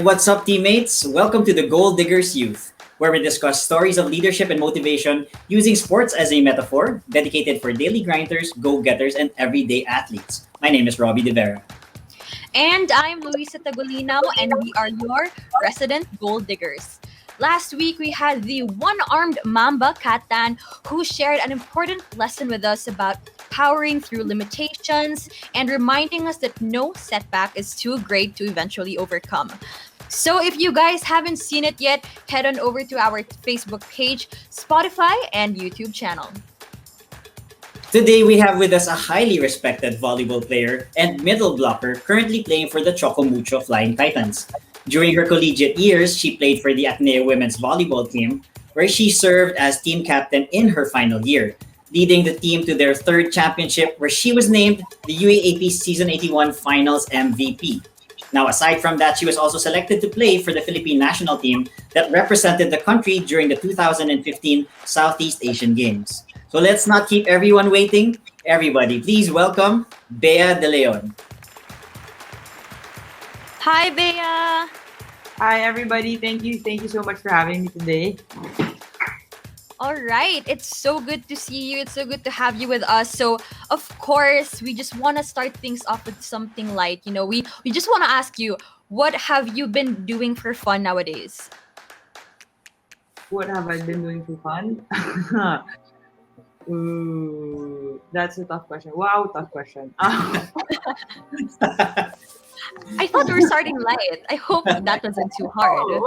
What's up, teammates? Welcome to the Gold Diggers Youth, where we discuss stories of leadership and motivation using sports as a metaphor, dedicated for daily grinders, go-getters, and everyday athletes. My name is Robbie De Vera. And I'm Luisa Tagolino, and we are your resident gold diggers. Last week, we had the one-armed Mamba Katan, who shared an important lesson with us about powering through limitations and reminding us that no setback is too great to eventually overcome. So if you guys haven't seen it yet, head on over to our Facebook page, Spotify, and YouTube channel. Today, we have with us a highly respected volleyball player and middle blocker currently playing for the Chocomucho Flying Titans. During her collegiate years, she played for the Ateneo women's volleyball team, where she served as team captain in her final year, leading the team to their third championship, where she was named the UAAP Season 81 Finals MVP. Now, aside from that, she was also selected to play for the Philippine national team that represented the country during the 2015 Southeast Asian Games. So let's not keep everyone waiting. Everybody, please welcome Bea de Leon. Hi, Bea! Hi, everybody. Thank you. Thank you so much for having me today. All right. It's so good to see you. It's so good to have you with us. So, of course, we just want to start things off with something light. We just want to ask you, what have you been doing for fun nowadays? What have I been doing for fun? Ooh, that's a tough question. Wow, tough question. I thought we were starting light. I hope that wasn't too hard. Well,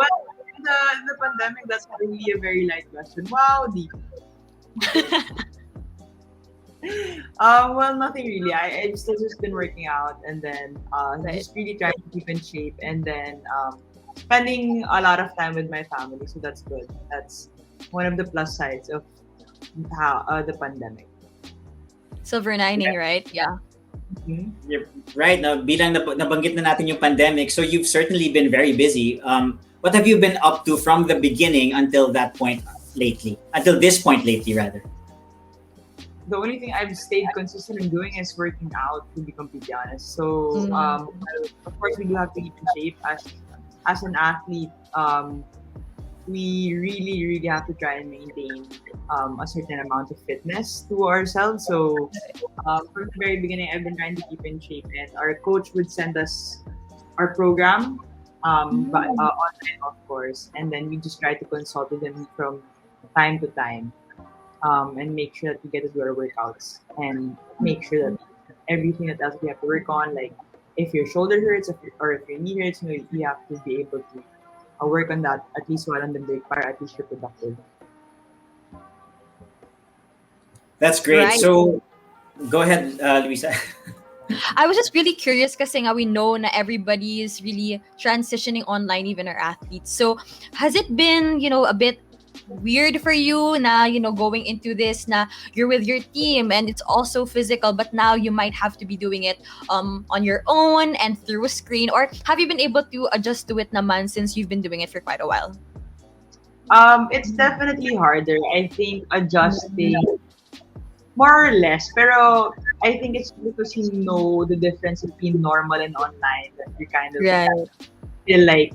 the pandemic, that's really a very light question. Wow, deep. Well, nothing really. I've still just been working out and then just really trying to keep in shape and then spending a lot of time with my family. So that's good. That's one of the plus sides of how the pandemic. Silver lining, right? Yeah. Mhm. You're right. Now, bilang nabanggit na natin yung pandemic, so you've certainly been very busy. What have you been up to from the beginning until that point lately? Until this point lately, rather. The only thing I've stayed consistent in doing is working out, to be completely honest. So, of course, we do have to keep in shape as an athlete. We really, really have to try and maintain a certain amount of fitness to ourselves. So, from the very beginning, I've been trying to keep in shape, and our coach would send us our program, but online, of course, and then we just try to consult with him from time to time. And make sure that we get to do our workouts and make sure that everything that else we have to work on, like if your shoulder hurts or if your knee hurts, you have to be able to work on that at least while on the break, or at least you're productive. That's great. Right. So go ahead, Luisa. I was just really curious kasi nga we know na everybody is really transitioning online, even our athletes. So has it been, a bit weird for you na, going into this na you're with your team and it's also physical, but now you might have to be doing it on your own and through a screen? Or have you been able to adjust to it naman since you've been doing it for quite a while? It's definitely harder. I think adjusting more or less, pero I think it's because you know the difference between normal and online that you kind of Right. feel like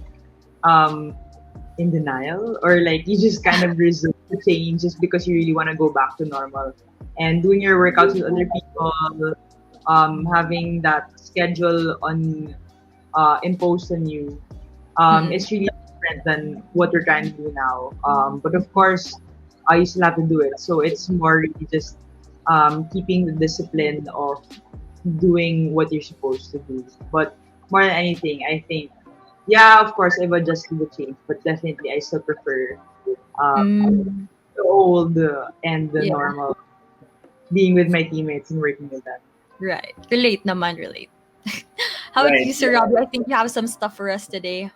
in denial, or like you just kind of resist the change just because you really want to go back to normal. And doing your workouts with other people, having that schedule on imposed on you, it's really different than what we're trying to do now. But of course, I still have to do it. So it's more really just keeping the discipline of doing what you're supposed to do. But more than anything, I think, yeah, of course, I've adjusted the change, but definitely I still prefer Mm, the old and the yeah. normal, being with my teammates and working with them. Right. Relate naman, relate. How about Right. you, Sir Robbie? I think you have some stuff for us today.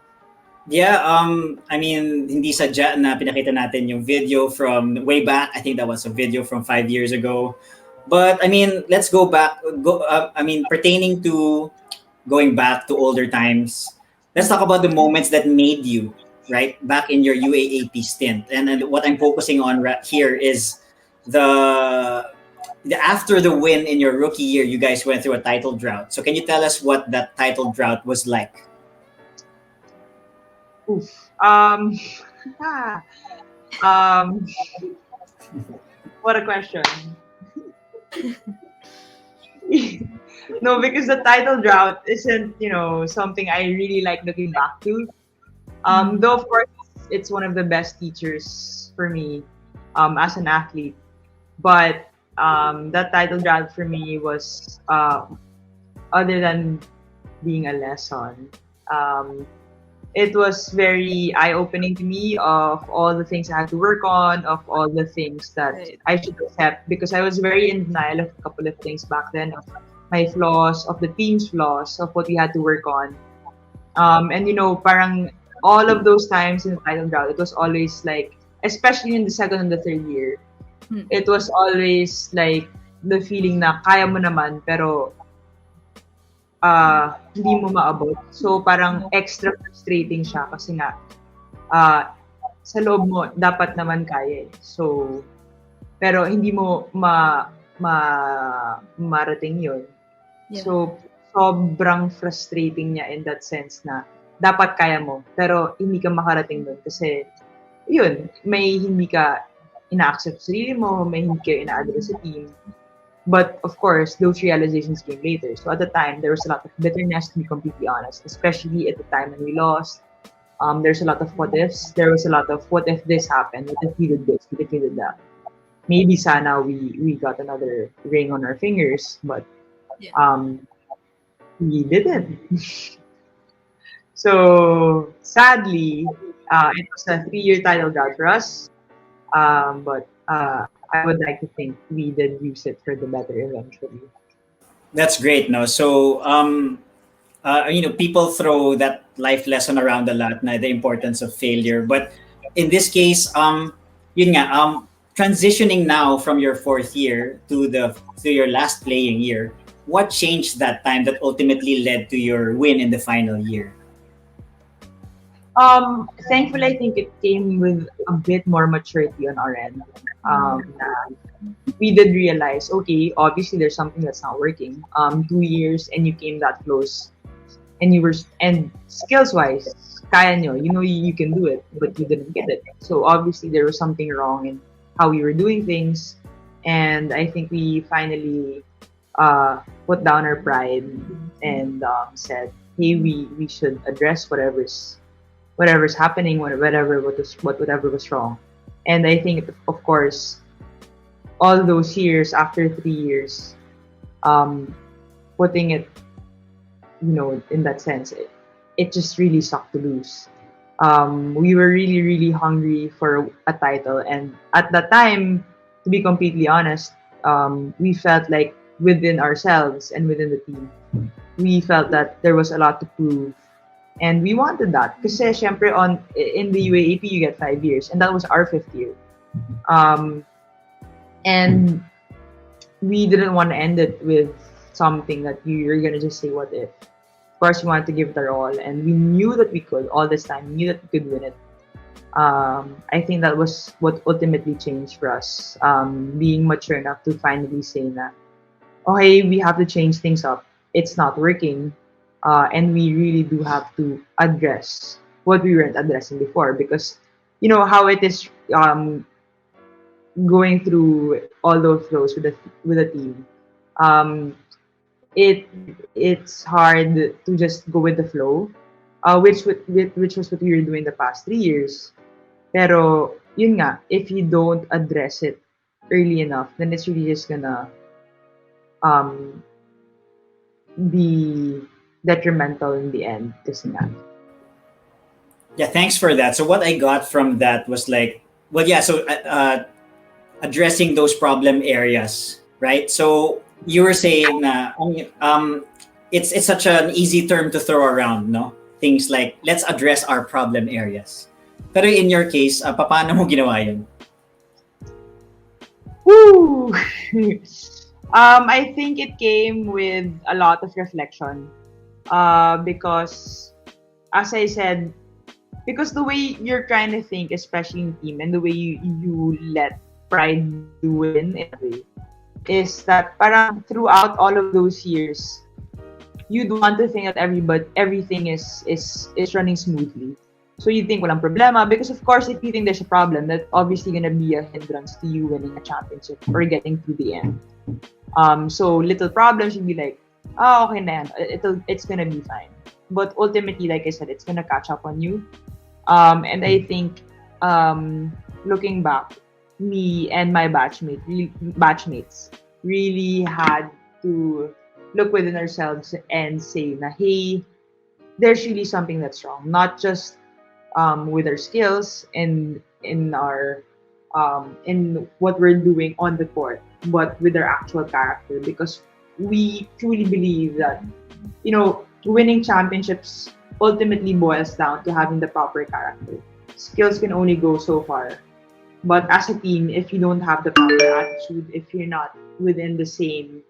Yeah, I mean, hindi sadya na pinakita natin yung video from way back. I think that was a video from 5 years ago. But I mean, let's go back. Pertaining to going back to older times, let's talk about the moments that made you right back in your UAAP stint. And what I'm focusing on here is the after the win in your rookie year, you guys went through a title drought. So can you tell us what that title drought was like? Oof. um, what a question. No, because the title drought isn't, something I really like looking back to. Though of course it's one of the best teachers for me, as an athlete. But that title drought for me was, other than being a lesson, um, it was very eye-opening to me of all the things I had to work on, of all the things that Right. I should accept, because I was very in denial of a couple of things back then, of my flaws, of the team's flaws, of what we had to work on. And parang all of those times in the title drought, it was always like, especially in the second and the third year, Hmm. it was always like the feeling na kaya mo naman, pero hindi mo maabot. So parang extra frustrating siya kasi nga sa loob mo dapat naman kaya. So pero hindi mo marating 'yon. Yeah. So sobrang frustrating niya in that sense na dapat kaya mo pero hindi ka makarating doon kasi yun, may hindi ka ina-accept sa sarili mo, may hindi ka ina-address sa team. But of course, those realizations came later. So at the time, there was a lot of bitterness, to be completely honest, especially at the time when we lost. There's a lot of what ifs. There was a lot of what if this happened? What if we did this? What if we did that? Maybe sana we got another ring on our fingers, but Yeah. we didn't. So sadly, it was a 3-year title drought for us. But I would like to think we did use it for the better eventually. That's great, no? So, people throw that life lesson around a lot, na the importance of failure. But in this case, yun nga, transitioning now from your fourth year to your last playing year, what changed that time that ultimately led to your win in the final year? Thankfully, I think it came with a bit more maturity on our end. We did realize, okay, obviously there's something that's not working. 2 years and you came that close, and and skills wise, kaya nyo, you can do it, but you didn't get it. So obviously there was something wrong in how we were doing things, and I think we finally put down our pride and said, hey, we should address whatever's happening, whatever was wrong. And I think, of course, all those years, after 3 years, putting it, in that sense, it just really sucked to lose. We were really, really hungry for a title, and at that time, to be completely honest, we felt like within ourselves and within the team, we felt that there was a lot to prove. And we wanted that. Kasi syempre in the UAAP, you get 5 years. And that was our 5th year. And we didn't want to end it with something that you're going to just say, what if? Of course, we wanted to give it our all. And we knew that we could all this time. We knew that we could win it. I think that was what ultimately changed for us. Being mature enough to finally say that, okay, we have to change things up. It's not working. And we really do have to address what we weren't addressing before, because how it is going through all those flows with the team. It's hard to just go with the flow, which was what we were doing the past 3 years. Pero yun nga, if you don't address it early enough, then it's really just gonna be detrimental in the end. Kasi nga. Yeah, thanks for that. So what I got from that was like, well, yeah, so addressing those problem areas, right? So you were saying na it's such an easy term to throw around, no? Things like, let's address our problem areas. Pero in your case, paano mo ginawa yun? Woo! I think it came with a lot of reflection. Because, as I said, because the way you're trying to think, especially in team, and the way you let pride win in a way, is that parang throughout all of those years, you'd want to think that everything is running smoothly. So you think walang problema because of course if you think there's a problem, that's obviously gonna be a hindrance to you winning a championship or getting to the end. So little problems you'd be like, oh okay na yan. It's gonna be fine. But ultimately, like I said, it's gonna catch up on you. And I think looking back, me and my batchmates really had to look within ourselves and say na hey, there's really something that's wrong. Not just with our skills and in our in what we're doing on the court, but with our actual character. Because we truly believe that winning championships ultimately boils down to having the proper character. Skills can only go so far. But as a team, if you don't have the proper attitude, if you're not within the same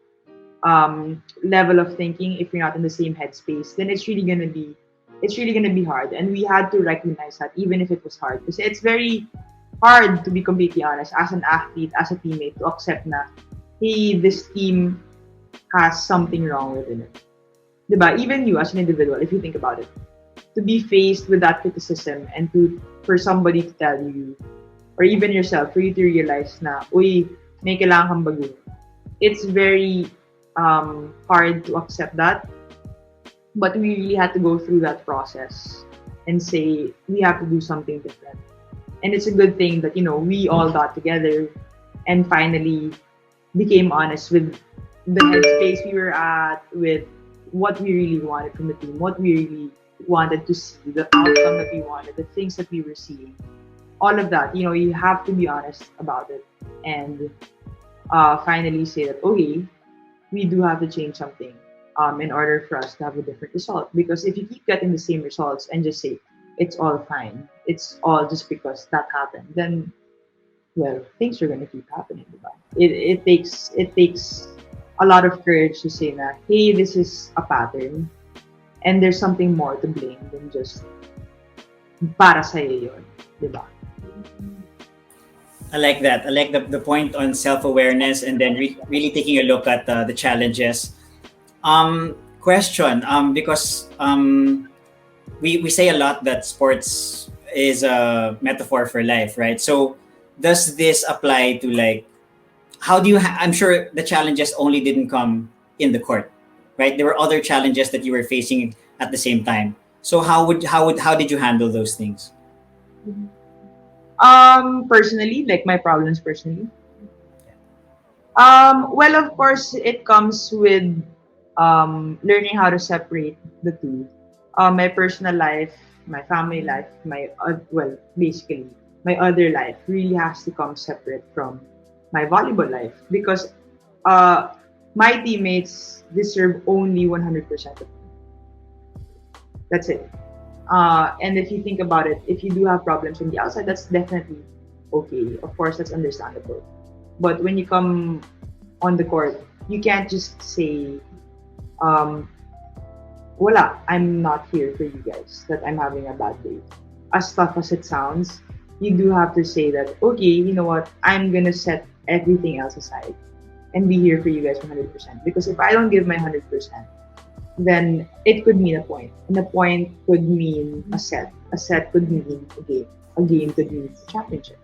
level of thinking, if you're not in the same headspace, then it's really gonna be hard. And we had to recognize that even if it was hard. Because it's very hard to be completely honest, as an athlete, as a teammate, to accept na, hey, this team has something wrong within it. Diba? Even you as an individual, if you think about it, to be faced with that criticism and for somebody to tell you, or even yourself, for you to realize na, uy, may kailangan kang baguhin. It's very hard to accept that. But we really had to go through that process and say, we have to do something different. And it's a good thing that, we all got together and finally became honest with the headspace we were at, with what we really wanted from the team, what we really wanted to see, the outcome that we wanted, the things that we were seeing. All of that, you have to be honest about it and finally say that, okay, we do have to change something in order for us to have a different result. Because if you keep getting the same results and just say, it's all fine, it's all just because that happened, then, well, things are going to keep happening. It takes a lot of courage to say that, hey, this is a pattern and there's something more to blame than just para sa'yo yun, diba? I like that. I like the point on self-awareness and then really taking a look at the challenges. Question, because we say a lot that sports is a metaphor for life, right? So does this apply to, like, how do you I'm sure the challenges only didn't come in the court, right? There were other challenges that you were facing at the same time. So how did you handle those things? Personally, like my problems personally. Well, of course, it comes with learning how to separate the two. My personal life, my family life, basically my other life really has to come separate from my volleyball life, because my teammates deserve only 100% of me. That's it. And if you think about it, if you do have problems from the outside, that's definitely okay. Of course, that's understandable. But when you come on the court, you can't just say, wala, I'm not here for you guys, that I'm having a bad day. As tough as it sounds, you do have to say that, okay, you know what, I'm gonna set everything else aside and be here for you guys 100%. Because if I don't give my 100%, then it could mean a point. And a point could mean a set. A set could mean a game. A game could mean a championship.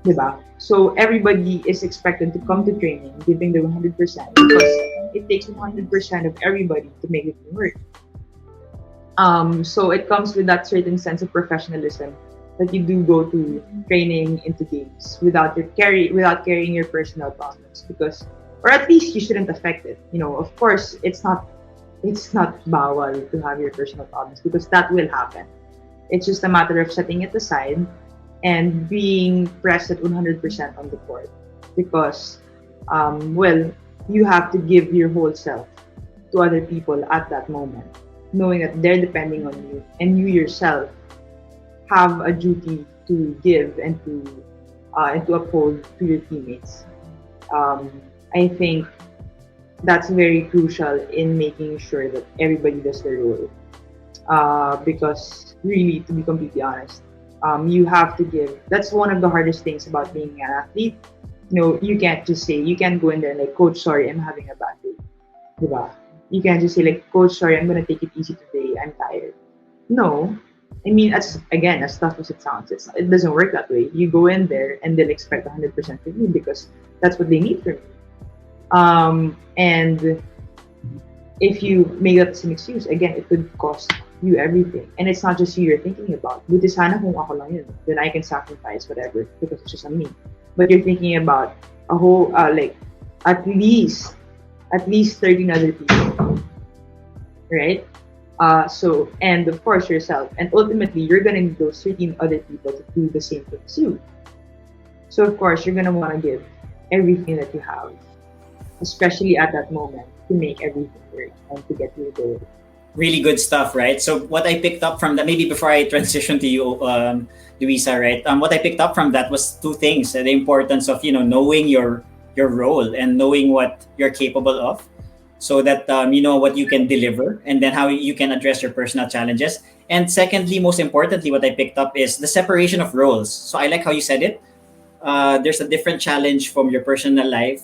Diba? So everybody is expected to come to training giving their 100%, because it takes 100% of everybody to make it work. So it comes with that certain sense of professionalism that you do go to training into games without carrying your personal problems, because, or at least you shouldn't affect it. Of course, it's not bawal to have your personal problems, because that will happen. It's just a matter of setting it aside and being present 100% on the court, because you have to give your whole self to other people at that moment, knowing that they're depending on you, and you yourself have a duty to give and to uphold to your teammates. I think that's very crucial in making sure that everybody does their role. Because really, to be completely honest, you have to give. That's one of the hardest things about being an athlete. You can't just say, you can't go in there and like, coach, sorry, I'm having a bad day. Diba? You can't just say like, coach, sorry, I'm gonna take it easy today, I'm tired. No, I mean, as tough as it sounds, it doesn't work that way. You go in there and they'll expect 100% from you because that's what they need from you. And if you make that as an excuse, again, it could cost you everything. And it's not just you you're thinking about. Buti sana kung ako lang yun, then I can sacrifice whatever because it's just on me. But you're thinking about a whole, like, at least 13 other people, right? And of course yourself. And ultimately, you're gonna need those 13 other people to do the same thing as you. So of course, you're gonna wanna give everything that you have, especially at that moment, to make everything work and to get you there. Really good stuff, right? So what I picked up from that, maybe before I transition to you, Luisa, right? What I picked up from that was two things: the importance of knowing your role and knowing what you're capable of, so that you know what you can deliver, and then how you can address your personal challenges. And secondly, most importantly, what I picked up is the separation of roles. So I like how you said it. There's a different challenge from your personal life,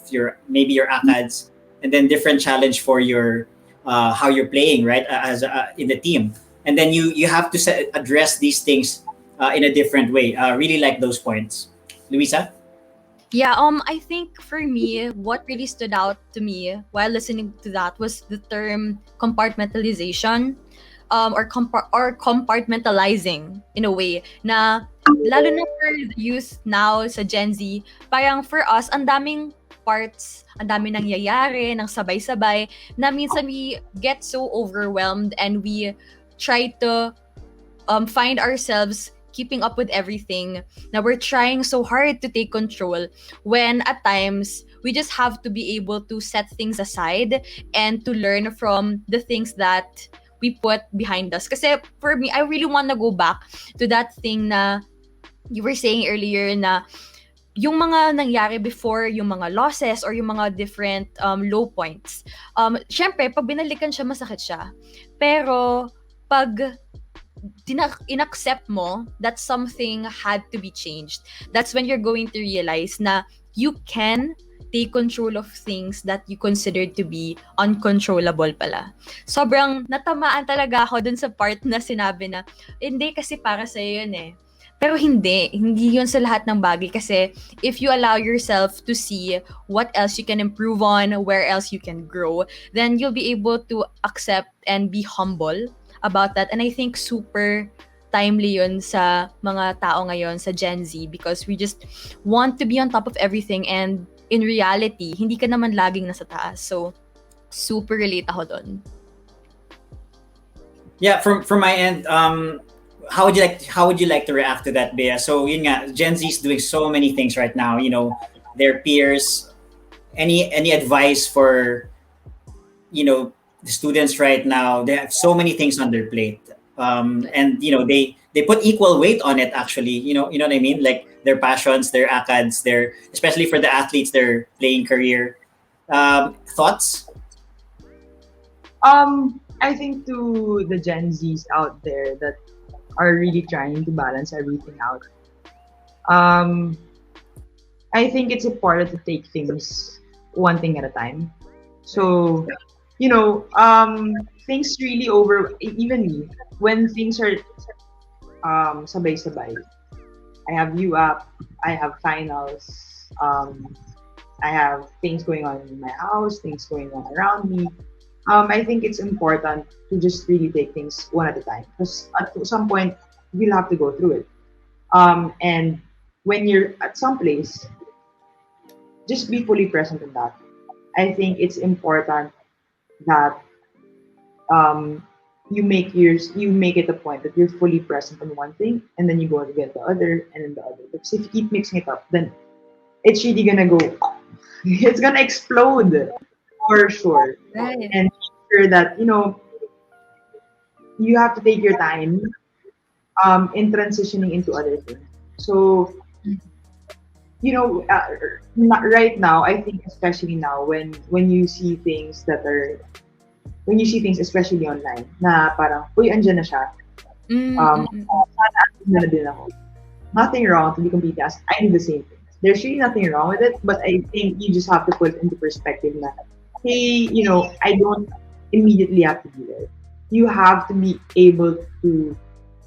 maybe your ACADS, and then different challenge for your how you're playing, right? As in the team, and then you have to address these things in a different way. Really like those points, Luisa. Yeah, I think for me, what really stood out to me while listening to that was the term compartmentalization, or compartmentalizing in a way na lalo na for the youth now sa Gen Z, parang for us, ang daming parts, ang daming nangyayari, ng sabay-sabay, na minsan we get so overwhelmed and we try to find ourselves keeping up with everything. Now we're trying so hard to take control when at times we just have to be able to set things aside and to learn from the things that we put behind us. Kasi for me, I really want to go back to that thing na you were saying earlier na yung mga nangyari before, yung mga losses or yung mga different low points. Syempre, pag binalikan siya, masakit siya. Pero pag inaccept mo that something had to be changed, that's when you're going to realize na you can take control of things that you considered to be uncontrollable pala. Sobrang natamaan talaga ako dun sa part na sinabi na, hindi kasi para sa'yo yun eh. Pero hindi yun sa lahat ng bagay kasi if you allow yourself to see what else you can improve on, where else you can grow, then you'll be able to accept and be humble about that. And I think super timely yun sa mga tao ngayon, sa Gen Z, because we just want to be on top of everything and in reality, hindi ka naman laging nasa taas. So, super relate ako dun. Yeah, from my end, how would you like to react to that, Bea? So yun nga, Gen Z is doing so many things right now. Their peers. Any advice for the students right now? They have so many things on their plate, and they put equal weight on it. Actually, you know what I mean. Like their passions, their ACADS, especially for the athletes, their playing career. Thoughts? I think to the Gen Zs out there that are really trying to balance everything out. I think it's important to take things one thing at a time. So, things really even me, when things are sabay-sabay. I have UAAP, I have finals, I have things going on in my house, things going on around me. I think it's important to just really take things one at a time because at some point you'll have to go through it. And when you're at some place, just be fully present in that. I think it's important that you make it a point that you're fully present on one thing and then you go to get the other and then the other. Because if you keep mixing it up, then it's really gonna go. It's gonna explode for sure. Right. And make sure that you have to take your time in transitioning into other things. So right now, I think especially now when you see things especially online na parang uy andyan na siya, sana andyan na din ako. Nothing wrong, to be completely honest. I do the same thing. There's really nothing wrong with it, but I think you just have to put it into perspective na hey, I don't immediately have to be there. You have to be able to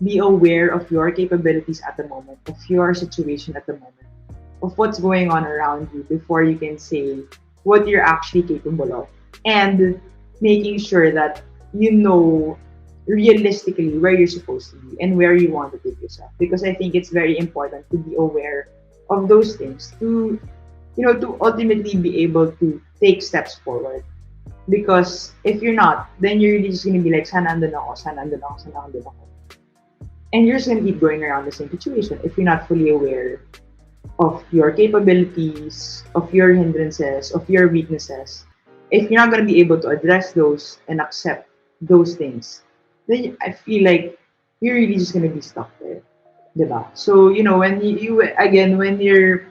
be aware of your capabilities at the moment, of your situation at the moment, of what's going on around you before you can say what you're actually capable of. And making sure that you know realistically where you're supposed to be and where you want to take yourself. Because I think it's very important to be aware of those things to to ultimately be able to take steps forward. Because if you're not, then you're really just gonna be like, sana andun ako, sana andun ako, sana andun ako. And you're just gonna keep going around the same situation if you're not fully aware of your capabilities, of your hindrances, of your weaknesses. If you're not gonna be able to address those and accept those things, then I feel like you're really just gonna be stuck there. Diba? So, when you again, when you're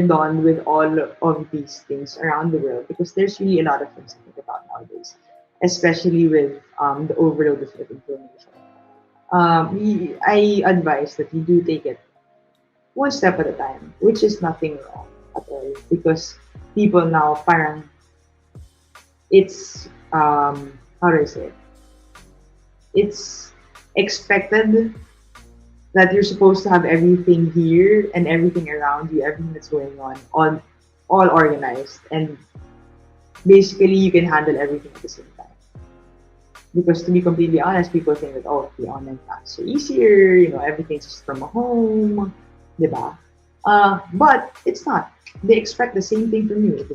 done with all of these things around the world, because there's really a lot of things to think about nowadays, especially with the overload of information. I advise that you do take it one step at a time, which is nothing wrong at all, because people now parang it's how do I say it? It's expected that you're supposed to have everything here and everything around you, everything that's going on, all organized, and basically you can handle everything at the same time. Because to be completely honest, people think that the online classes are easier, everything's just from home, diba? But it's not. They expect the same thing from you, the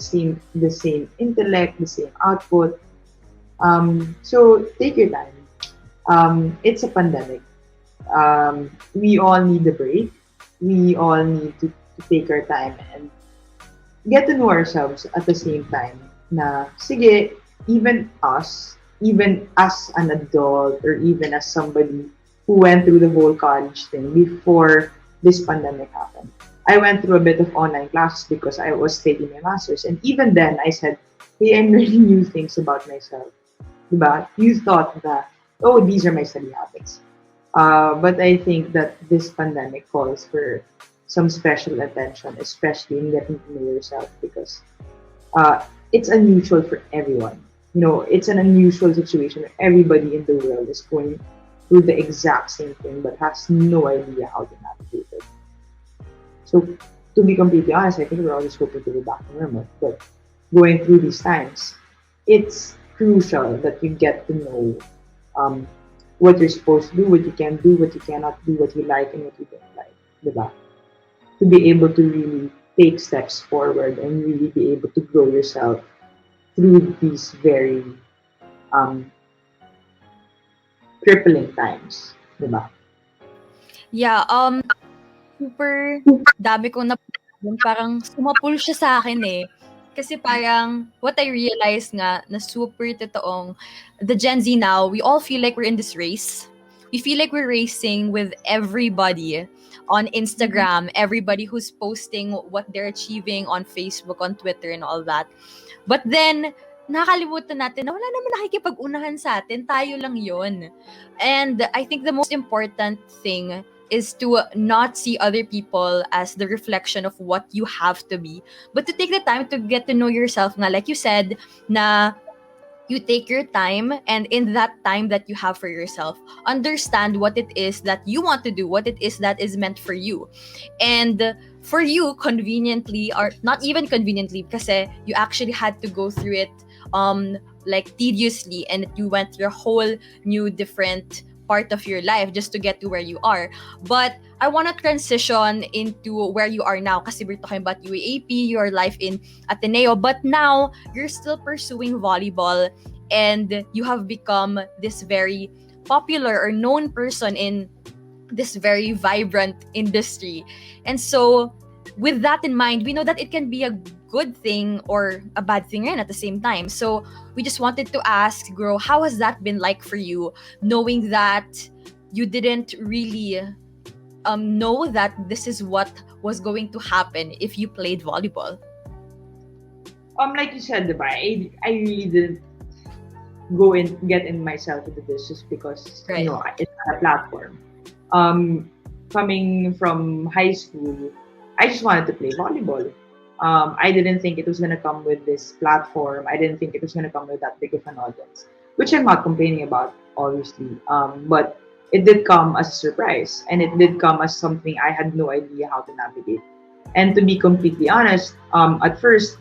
same intellect, the same output. So take your time. It's a pandemic. We all need a break. We all need to take our time and get to know ourselves at the same time. Na sige, even as an adult or even as somebody who went through the whole college thing before this pandemic happened. I went through a bit of online classes because I was taking my master's, and even then I said, hey, I'm learning new things about myself. Diba? You thought that, these are my study habits. But I think that this pandemic calls for some special attention, especially in getting to know yourself, because it's unusual for everyone. It's an unusual situation where everybody in the world is going through the exact same thing but has no idea how to navigate it. So, to be completely honest, I think we're all just hoping to be back to normal. But going through these times, it's crucial that you get to know what you're supposed to do, what you can do, what you cannot do, what you like and what you don't like. Diba? To be able to really take steps forward and really be able to grow yourself through these very crippling times. Diba? Yeah, super dami kong parang sumapul siya sa akin eh. Kasi parang what I realized nga na super totoong the Gen Z now, we all feel like we're in this race. We feel like we're racing with everybody on Instagram, everybody who's posting what they're achieving on Facebook, on Twitter, and all that. But then, nakalimutan natin na wala naman nakikipag-unahan sa atin, tayo lang yon. And I think the most important thing is to not see other people as the reflection of what you have to be, but to take the time to get to know yourself nga. Like you said, na you take your time, and in that time that you have for yourself, understand what it is that you want to do, what it is that is meant for you. And for you, conveniently, or not even conveniently, because you actually had to go through it like tediously, and you went through a whole new different part of your life just to get to where you are. But I want to transition into where you are now, kasi we're talking about UAAP, your life in Ateneo, but now you're still pursuing volleyball, and you have become this very popular or known person in this very vibrant industry. And so with that in mind, we know that it can be a good thing or a bad thing at the same time. So we just wanted to ask, Gro, how has that been like for you, knowing that you didn't really know that this is what was going to happen if you played volleyball? Like you said, diba, I really didn't go and get in myself into this just because Right. It's not a platform. Coming from high school, I just wanted to play volleyball. I didn't think it was gonna come with this platform. I didn't think it was gonna come with that big of an audience, which I'm not complaining about, obviously. But it did come as a surprise, and it did come as something I had no idea how to navigate. And to be completely honest, at first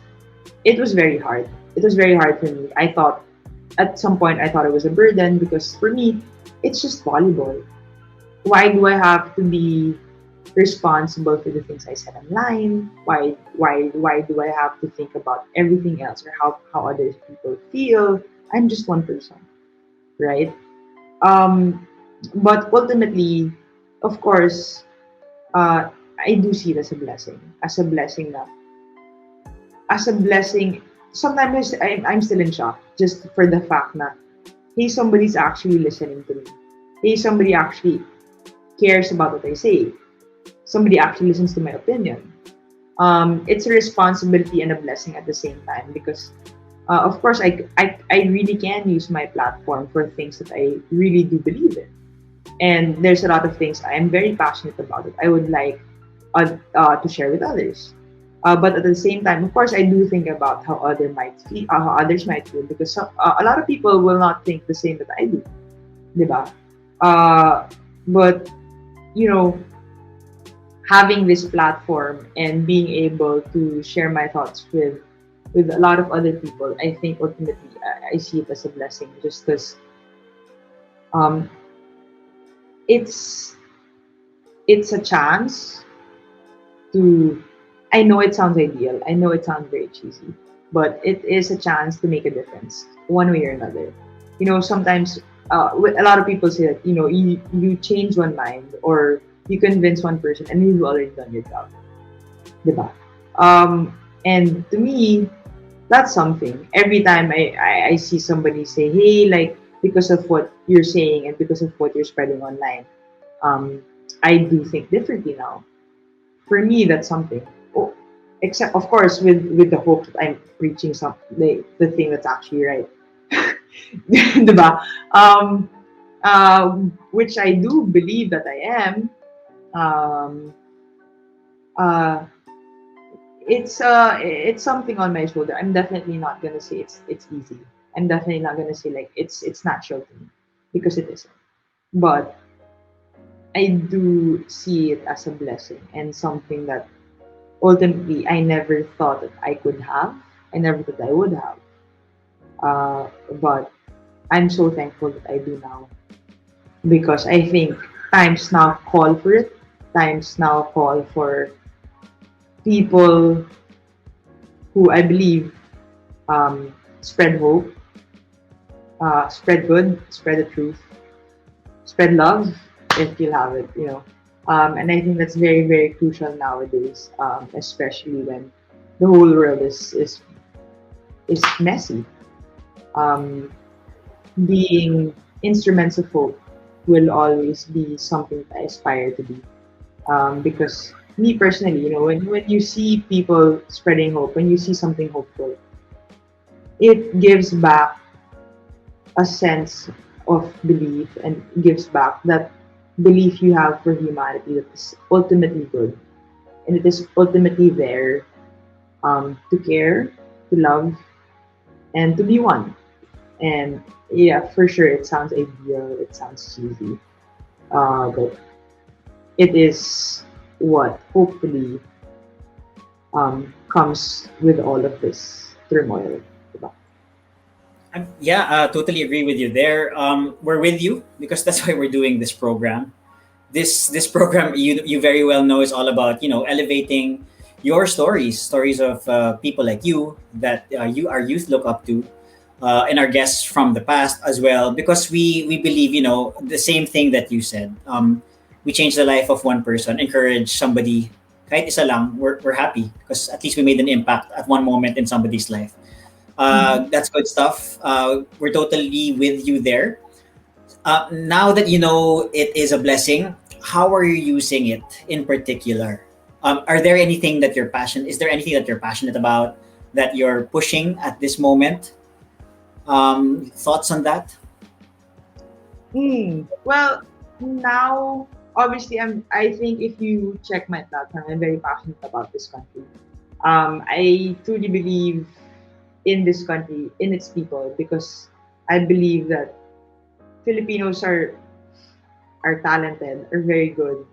it was very hard. It was very hard for me. I thought at some point I thought it was a burden because for me, it's just volleyball. Why do I have to be responsible for the things I said online? Why do I have to think about everything else or how other people feel? I'm just one person, right? Um, but ultimately, of course, uh, I do see it as a blessing. As a blessing. Sometimes I'm still in shock just for the fact that hey, somebody's actually listening to me. Hey, somebody actually cares about what I say. Somebody actually listens to my opinion. It's a responsibility and a blessing at the same time because, of course, I really can use my platform for things that I really do believe in. And there's a lot of things I am very passionate about it. I would like to share with others. But at the same time, of course, I do think about how others might feel, because a lot of people will not think the same that I do, diba? But you know, having this platform and being able to share my thoughts with a lot of other people, I think ultimately I see it as a blessing, just because um, it's it's a chance to. I know it sounds ideal. I know it sounds very cheesy, but it is a chance to make a difference one way or another. Sometimes a lot of people say that you change one mind or you convince one person and you've already done your job, diba? And to me, that's something. Every time I see somebody say, hey, like because of what you're saying and because of what you're spreading online, um, I do think differently now. For me, that's something. Oh, except of course with the hope that I'm preaching the thing that's actually right, diba? Which I do believe that I am. Um, uh, it's something on my shoulder. I'm definitely not gonna say it's easy. I'm definitely not gonna say like it's natural to me, because it isn't. But I do see it as a blessing and something that ultimately I never thought that I could have. I never thought I would have. But I'm so thankful that I do now, because I think times now call for it. Times now call for people who I believe spread hope, spread good, spread the truth, spread love if you have it. And I think that's very, very crucial nowadays, especially when the whole world is messy. Um, Being instruments of hope will always be something that I aspire to be. Because me personally, when you see people spreading hope, when you see something hopeful, it gives back a sense of belief and gives back that belief you have for humanity that is ultimately good and it is ultimately there, to care, to love, and to be one. And yeah, for sure, it sounds ideal, it sounds cheesy, but it is what hopefully comes with all of this turmoil. Diba? Yeah, totally agree with you there. We're with you because that's why we're doing this program. This program, you very well know, is all about elevating your stories of people like you that you our youth look up to, and our guests from the past as well. Because we believe the same thing that you said. We change the life of one person, encourage somebody. Kahit isa lang, we're happy because at least we made an impact at one moment in somebody's life. Mhm. That's good stuff. We're totally with you there. Now that you know it is a blessing, how are you using it in particular? Are there anything that you're passionate? Is there anything that you're passionate about that you're pushing at this moment? Thoughts on that? Well, now obviously I think if you check my platform, I'm very passionate about this country. I truly believe in this country, in its people, because I believe that Filipinos are are talented, are very good.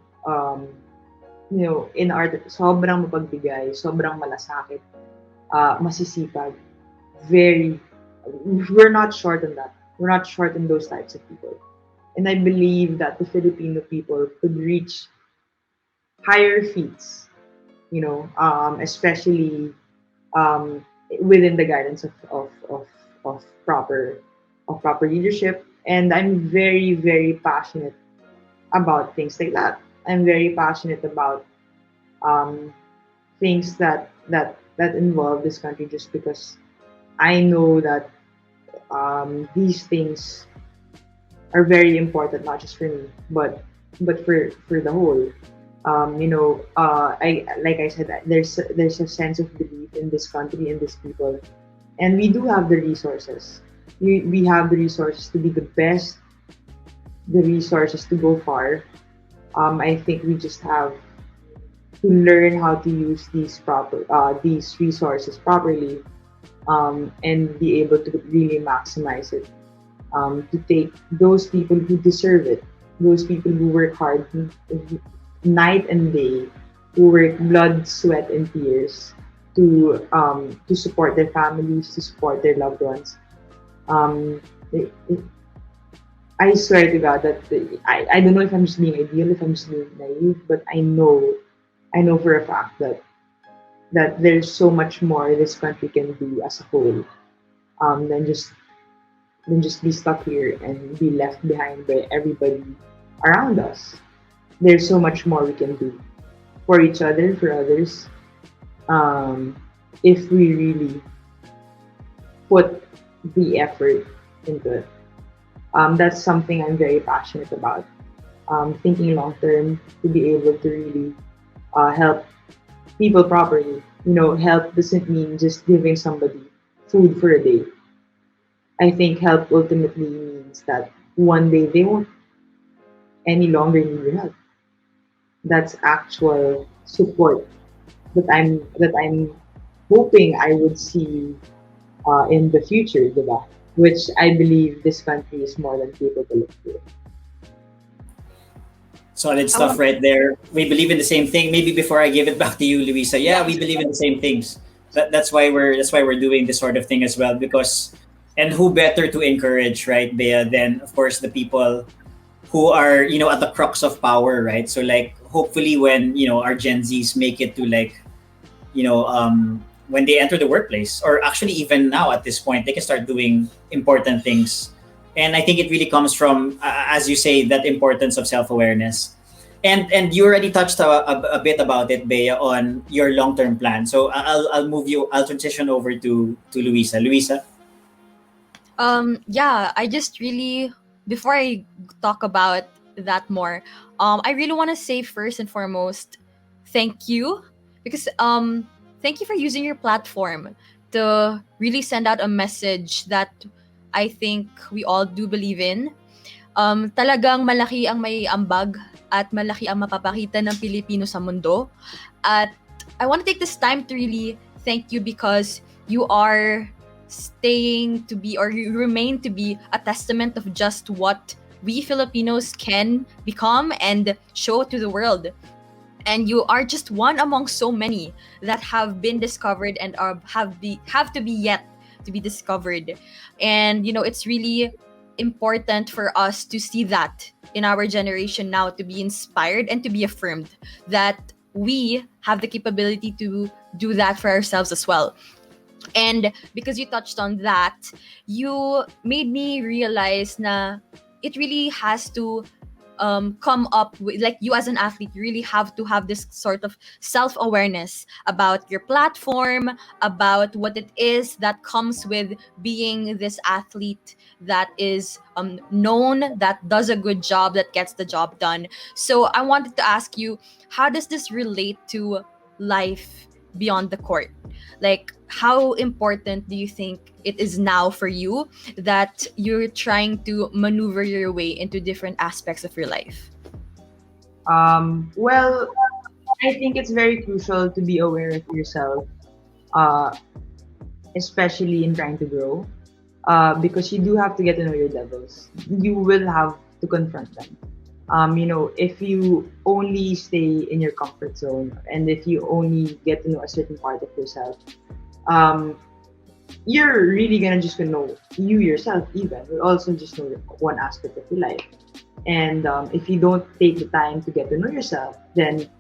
In art, sobrang mapagbigay, sobrang malasakit, masisipag, very, we're not short on that. We're not short on those types of people. And I believe that the Filipino people could reach higher feats, especially within the guidance of proper leadership. And I'm very, very passionate about things like that. I'm very passionate about um, things that involve this country, just because I know that these things are very important, not just for me, but for the whole. I like I said, there's a sense of belief in this country and these people, and we do have the resources. We have the resources to be the best, the resources to go far. I think we just have to learn how to use these resources properly, and be able to really maximize it, to take those people who deserve it, those people who work hard, night and day, who work blood, sweat, and tears to support their families, to support their loved ones. Um, it, it, I swear to God that I don't know if I'm just being ideal, if I'm just being naive, but I know for a fact that there's so much more this country can do as a whole, than just be stuck here and be left behind by everybody around us. There's so much more we can do for each other, for others, um, if we really put the effort into it. That's something I'm very passionate about. Thinking long term, to be able to really help people properly. Help doesn't mean just giving somebody food for a day. I think help ultimately means that one day they won't any longer need your help. That's actual support that I'm hoping I would see in the future, diba? Which I believe this country is more than capable of doing. Solid I stuff want, right there. We believe in the same thing. Maybe before I give it back to you, Luisa. Yeah, yeah, we believe in the same things. That's why we're doing this sort of thing as well. Because and who better to encourage, right, Bea, than of course the people who are at the crux of power, right? So like hopefully when our Gen Zs make it to like when they enter the workplace, or actually even now at this point, they can start doing important things. And I think it really comes from, as you say, that importance of self awareness. And you already touched a bit about it, Bea, on your long term plan. So I'll move you. I'll transition over to Luisa. Luisa. yeah, I just really, before I talk about that more, I really want to say first and foremost, thank you, because thank you for using your platform to really send out a message that I think we all do believe in. Talagang malaki ang may ambag at malaki ang mapapakita ng Pilipino sa mundo. At I want to take this time to really thank you, because you are staying to be, or you remain to be, a testament of just what we Filipinos can become and show to the world. And you are just one among so many that have been discovered and have to be yet to be discovered. And it's really important for us to see that in our generation now, to be inspired and to be affirmed that we have the capability to do that for ourselves as well. And because you touched on that, you made me realize na it really has to come up with, like, you as an athlete, you really have to have this sort of self-awareness about your platform, about what it is that comes with being this athlete that is known, that does a good job, that gets the job done. So I wanted to ask you, how does this relate to life beyond the court? Like, how important do you think it is now for you that you're trying to maneuver your way into different aspects of your life? Well, I think it's very crucial to be aware of yourself, uh, especially in trying to grow, because you do have to get to know your devils. You will have to confront them. If you only stay in your comfort zone and if you only get to know a certain part of yourself, um, you're really gonna know you yourself even. You'll also just know one aspect of your life. And if you don't take the time to get to know yourself, then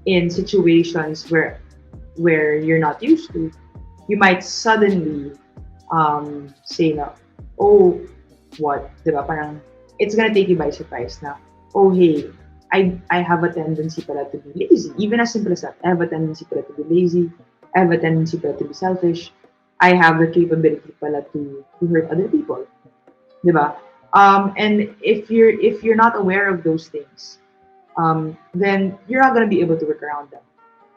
in situations where you're not used to, you might suddenly say na, oh, what, diba? Parang, it's gonna take you by surprise na, oh, hey, I have a tendency pala to be lazy. Even as simple as that, I have a tendency pala to be lazy. I have a tendency pala to be selfish. I have the capability pala to hurt other people. Diba? And if you're not aware of those things, then you're not gonna be able to work around them.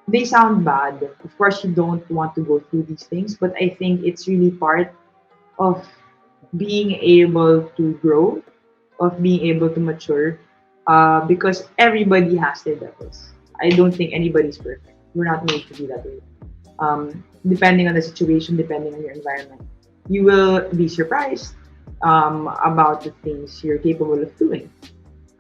They sound bad. Of course, you don't want to go through these things, but I think it's really part of being able to grow, of being able to mature, because everybody has their devils. I don't think anybody's perfect. We're not made to be that way. Depending on the situation, depending on your environment, you will be surprised about the things you're capable of doing.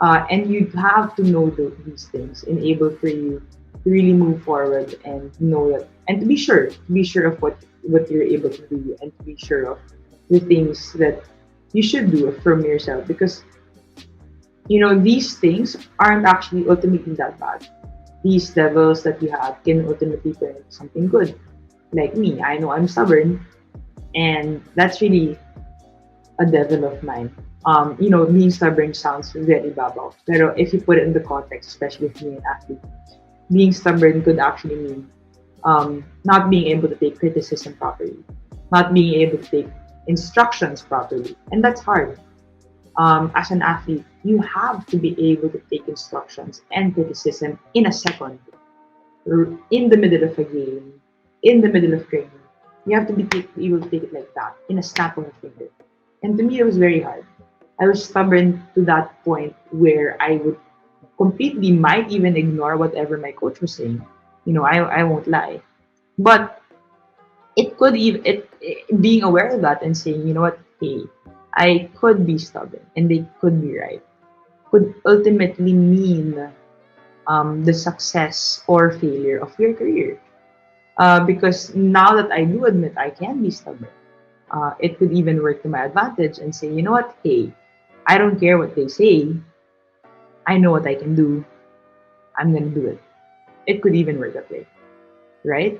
And you have to know these things, enable for you to really move forward and know that, and to be sure of what you're able to do, and to be sure of the things that you should do from yourself, because these things aren't actually ultimately that bad. These levels that you have can ultimately turn into something good. Like me, I know I'm stubborn, and that's really a devil of mine. Being stubborn sounds very babaw. Pero if you put it in the context, especially if you're an athlete, being stubborn could actually mean not being able to take criticism properly, not being able to take instructions properly. And that's hard. As an athlete, you have to be able to take instructions and criticism in a second, in the middle of a game, in the middle of training. You have to be able to take it like that, in a snap of a finger. And to me, it was very hard. I was stubborn to that point where I would completely might even ignore whatever my coach was saying. I won't lie. But it could even being aware of that and saying, you know what, hey, I could be stubborn and they could be right, could ultimately mean the success or failure of your career. Because now that I do admit I can be stubborn, it could even work to my advantage and say, you know what, hey, I don't care what they say. I know what I can do. I'm gonna do it. It could even work that way, right?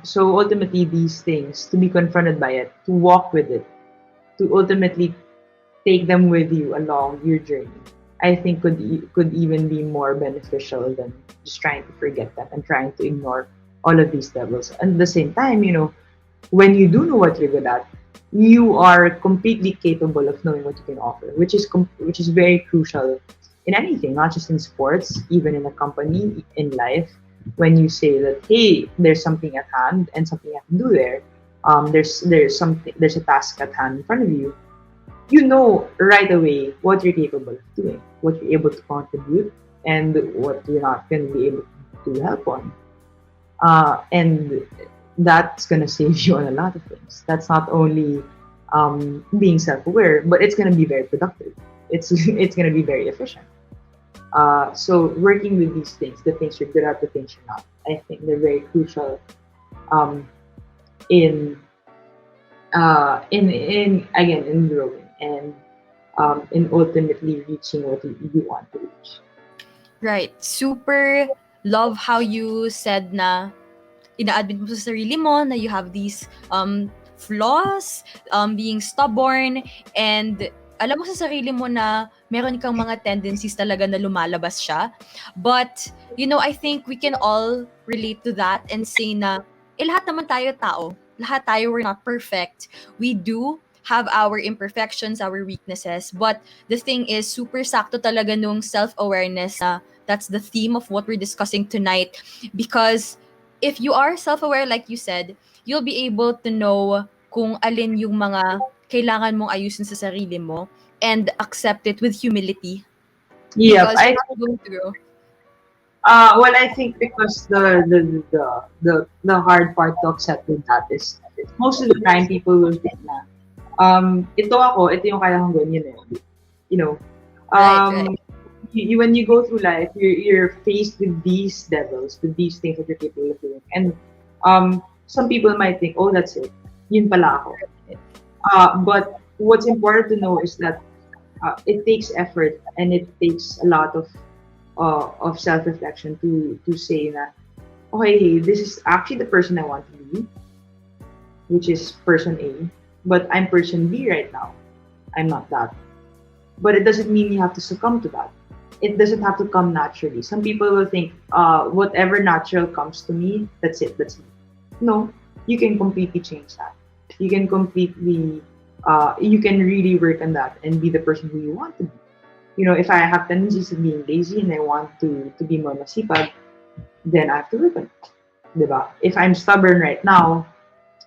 So ultimately, these things, to be confronted by it, to walk with it, to ultimately take them with you along your journey, I think could even be more beneficial than just trying to forget them and trying to ignore all of these levels. And at the same time, when you do know what you're good at, you are completely capable of knowing what you can offer, which is very crucial in anything, not just in sports, even in a company, in life. When you say that, hey, there's something at hand and something I can do there, there's a task at hand in front of you. You know right away what you're capable of doing, what you're able to contribute, and what you're not going to be able to help on. And that's going to save you on a lot of things. That's not only being self-aware, but it's going to be very productive. It's going to be very efficient. So working with these things, the things you're good at, the things you're not, I think they're very crucial in growing and in ultimately reaching what you want to reach. Right. Super love how you said na ina-admit mo sa sarili mo na you have these flaws, being stubborn, and alam mo sa sarili mo na meron kang mga tendencies talaga na lumalabas siya. But, I think we can all relate to that and say na, lahat naman tayo tao. Lahat tayo, we're not perfect. We do have our imperfections, our weaknesses. But the thing is, super sakto talaga nung self-awareness na that's the theme of what we're discussing tonight. Because if you are self-aware, like you said, you'll be able to know kung alin yung mga kailangan mong ayusin sa sarili mo and accept it with humility. Yeah, because you're not going to grow. Well, I think because the hard part to accept with that is most of the time people will think na ito yung kaya kong gawin, Right. when you go through life, you're faced with these devils, with these things that you're capable of doing. And some people might think, oh, that's it. Yun pala ako. But what's important to know is that it takes effort and it takes a lot of self-reflection to say that, okay, this is actually the person I want to be, which is person A, but I'm person B right now. I'm not that. But it doesn't mean you have to succumb to that. It doesn't have to come naturally. Some people will think, whatever natural comes to me, that's it, that's me. No, you can completely change that. You can completely, you can really work on that and be the person who you want to be. You know, if I have tendencies of being lazy and I want to be more masipag, then I have to work on it. Diba? If I'm stubborn right now,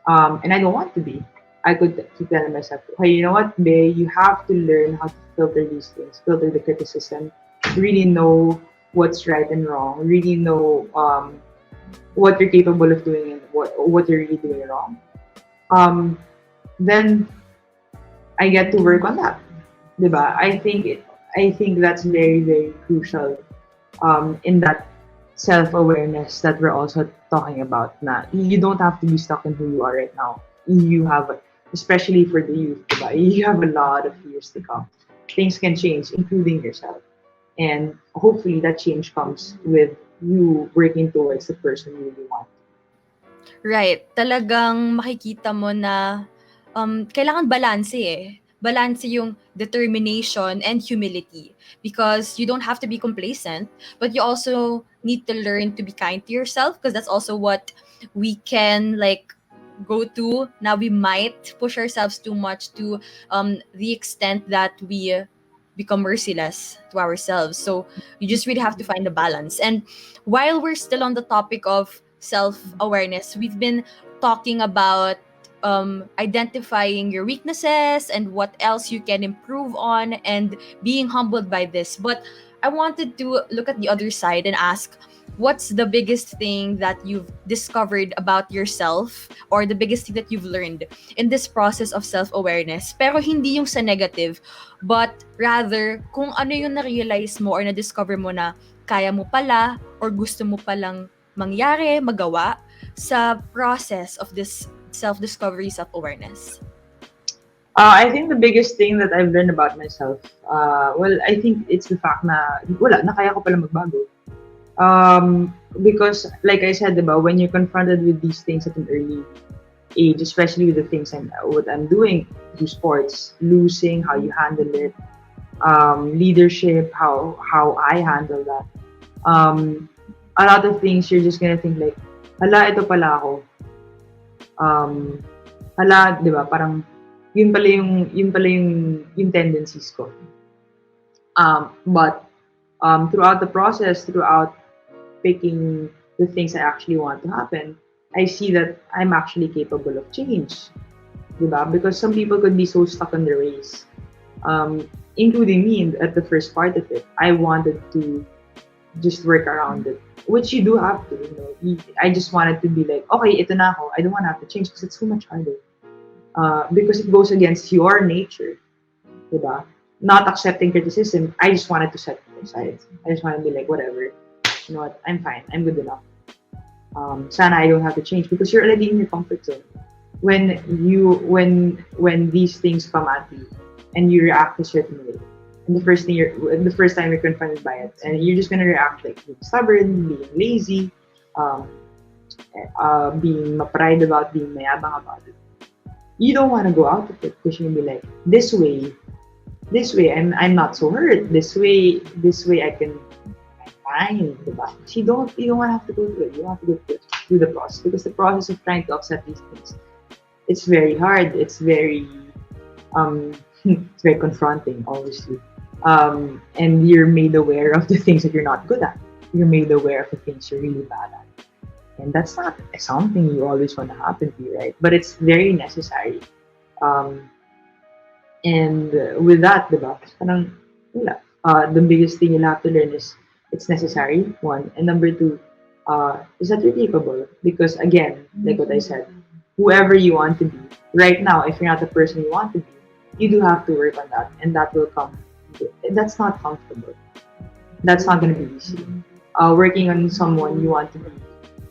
and I don't want to be, I could keep telling myself, hey, you know what, Bea, you have to learn how to filter these things, filter the criticism, really know what's right and wrong, really know what you're capable of doing and what you're really doing wrong. Then I get to work on that. Diba? I think that's very, very crucial in that self-awareness that we're also talking about. Na you don't have to be stuck in who you are right now. You have, especially for the youth, diba? You have a lot of years to come. Things can change, including yourself. And hopefully that change comes with you working towards the person you really want. Right. Talagang makikita mo na kailangan balanse eh. Balanse yung determination and humility. Because you don't have to be complacent, but you also need to learn to be kind to yourself, because that's also what we can like go to. Now we might push ourselves too much to the extent that we become merciless to ourselves. So you just really have to find a balance. And while we're still on the topic of self-awareness, we've been talking about identifying your weaknesses and what else you can improve on and being humbled by this. But I wanted to look at the other side and ask, what's the biggest thing that you've discovered about yourself, or the biggest thing that you've learned in this process of self-awareness? Pero hindi yung sa negative, but rather kung ano yung na-realize mo or na-discover mo na kaya mo pala or gusto mo palang mangyari, magawa sa process of this self-discovery, self-awareness. I think the biggest thing that I've learned about myself, well, I think it's the fact na kaya ko pala magbago. Because like I said, diba, when you're confronted with these things at an early age, especially with the things what I'm doing through sports, losing, how you handle it, leadership, how I handle that. A lot of things you're just gonna think like, hala, ito pala ako. Hala, di ba, parang yun pala yung tendencies ko. But throughout the process, throughout picking the things I actually want to happen, I see that I'm actually capable of change. Diba? Because some people could be so stuck on their ways. Including me at the first part of it. I wanted to just work around it, which you do have to, I just wanted to be like, okay, ito na ako. I don't want to have to change because it's so much harder. Because it goes against your nature. Diba? Not accepting criticism, I just wanted to set it aside. I just wanted to be like, whatever. You know what? I'm fine. I'm good enough. Sana I don't have to change because you're already in your comfort zone. When these things come at you and you react a certain way, and the first time you're confronted by it, and you're just gonna react like being stubborn, being lazy, being mapride about, being mayabang about it. You don't want to go out of it because you're gonna be like, this way, I'm not so hurt. This way, I'm fine. You don't want to have to go through it. You don't have to go through the process, because the process of trying to accept these things, it's very hard. It's very it's very confronting, obviously. And you're made aware of the things that you're not good at. You're made aware of the things you're really bad at. And that's not something you always want to happen to you, right? But it's very necessary. And with that, diba, the biggest thing you'll have to learn is it's necessary, one. And number two, is that you're capable. Because again, like what I said, whoever you want to be, right now, if you're not the person you want to be, you do have to work on that. And that will come. That's not comfortable. That's not gonna be easy. Working on someone you want to be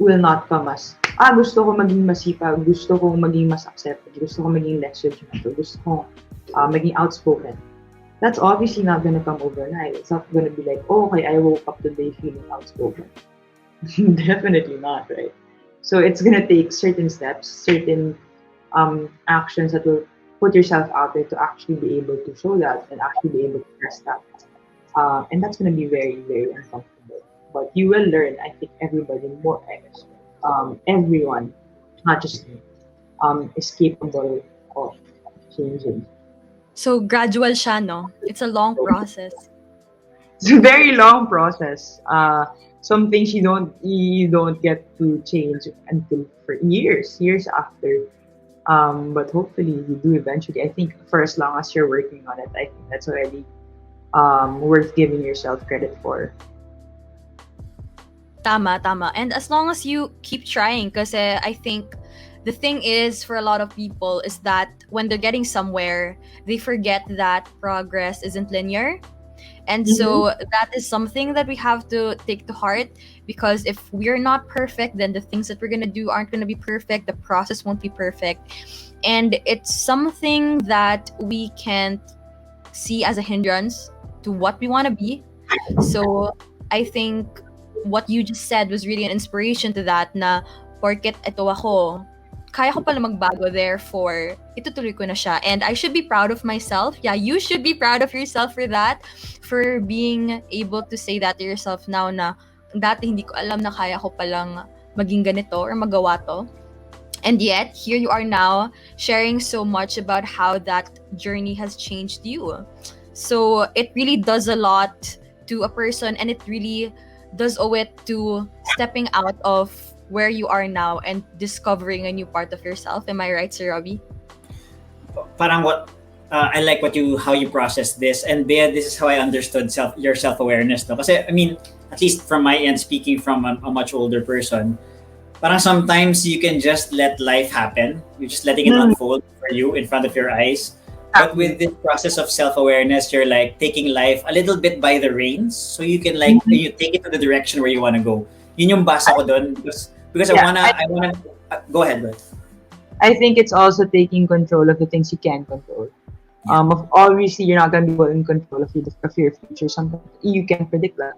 will not come as, gusto ko maging masipag, gusto ko maging mas accepted, gusto ko maging less judgmental, gusto ko maging outspoken. That's obviously not gonna come overnight. It's not gonna be like, oh, okay, I woke up today feeling outspoken. Definitely not, right? So it's gonna take certain steps, certain actions that will put yourself out there to actually be able to show that and actually be able to press that. And that's gonna be very, very uncomfortable. But you will learn. I think everybody, more everyone, not just me, is capable of changing. So gradual siya, no? It's a long process. It's a very long process. Some things you don't get to change until for years after. But hopefully you do eventually. I think for as long as you're working on it, I think that's already worth giving yourself credit for. Tama, tama. And as long as you keep trying, kasi I think the thing is for a lot of people is that when they're getting somewhere, they forget that progress isn't linear. And so that is something that we have to take to heart, because if we're not perfect, then the things that we're going to do aren't going to be perfect. The process won't be perfect. And it's something that we can't see as a hindrance to what we want to be. So I think what you just said was really an inspiration to that, na porket ito ako, kaya ko pala magbago, therefore itutuloy ko na siya. And I should be proud of myself. Yeah, you should be proud of yourself for that, for being able to say that to yourself now na dati hindi ko alam na kaya ko palang maging ganito or magawa to. And yet, here you are now sharing so much about how that journey has changed you. So it really does a lot to a person, and it really does owe it to stepping out of where you are now and discovering a new part of yourself. Am I right, Sir Robbie? Parang what I like how you process this, and Bea, this is how I understood your self-awareness. No? Kasi I mean, at least from my end, speaking from a much older person, parang sometimes you can just let life happen. You're just letting it unfold for you in front of your eyes. But with this process of self-awareness, you're like taking life a little bit by the reins, so you can like you take it to the direction where you want to go. Yun yung basa ko dun, because I wanna go ahead, bro. I think it's also taking control of the things you can control. Obviously, you're not gonna be in control of your future. Something you can predict that,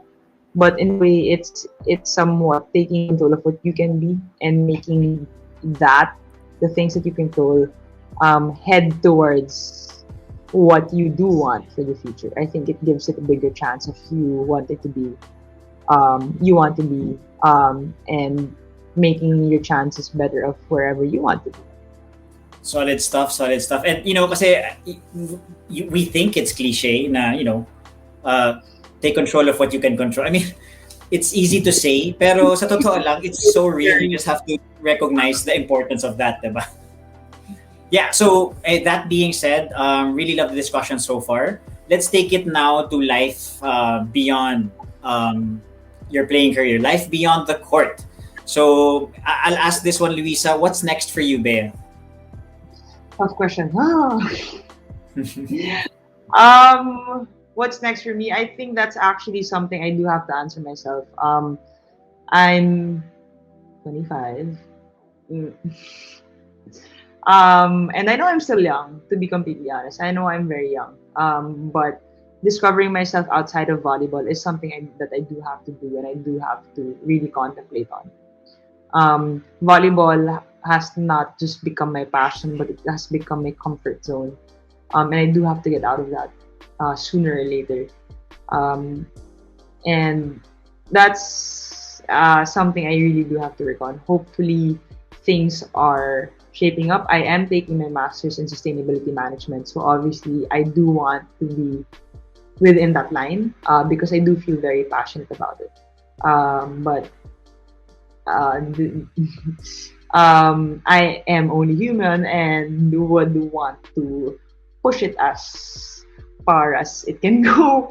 but in a way, it's somewhat taking control of what you can be and making that the things that you control head towards what you do want for the future. I think it gives it a bigger chance if you want it to be, and making your chances better of wherever you want to be. Solid stuff. And kasi we think it's cliche na, take control of what you can control. I mean, it's easy to say, pero sa totoo lang, it's so real. You just have to recognize the importance of that, diba? Yeah, so that being said, really love the discussion so far. Let's take it now to life beyond your playing career, life beyond the court. So I'll ask this one, Luisa. What's next for you, Bea? Tough question. What's next for me? I think that's actually something I do have to answer myself. I'm 25. And I know I'm still young, to be completely honest. I know I'm very young. But discovering myself outside of volleyball is something that I do have to do, and I do have to really contemplate on. Volleyball has not just become my passion, but it has become my comfort zone. And I do have to get out of that sooner or later. And that's something I really do have to work on. Hopefully, things are shaping up. I am taking my master's in sustainability management, so obviously I do want to be within that line because I do feel very passionate about it. But I am only human and would want to push it as far as it can go.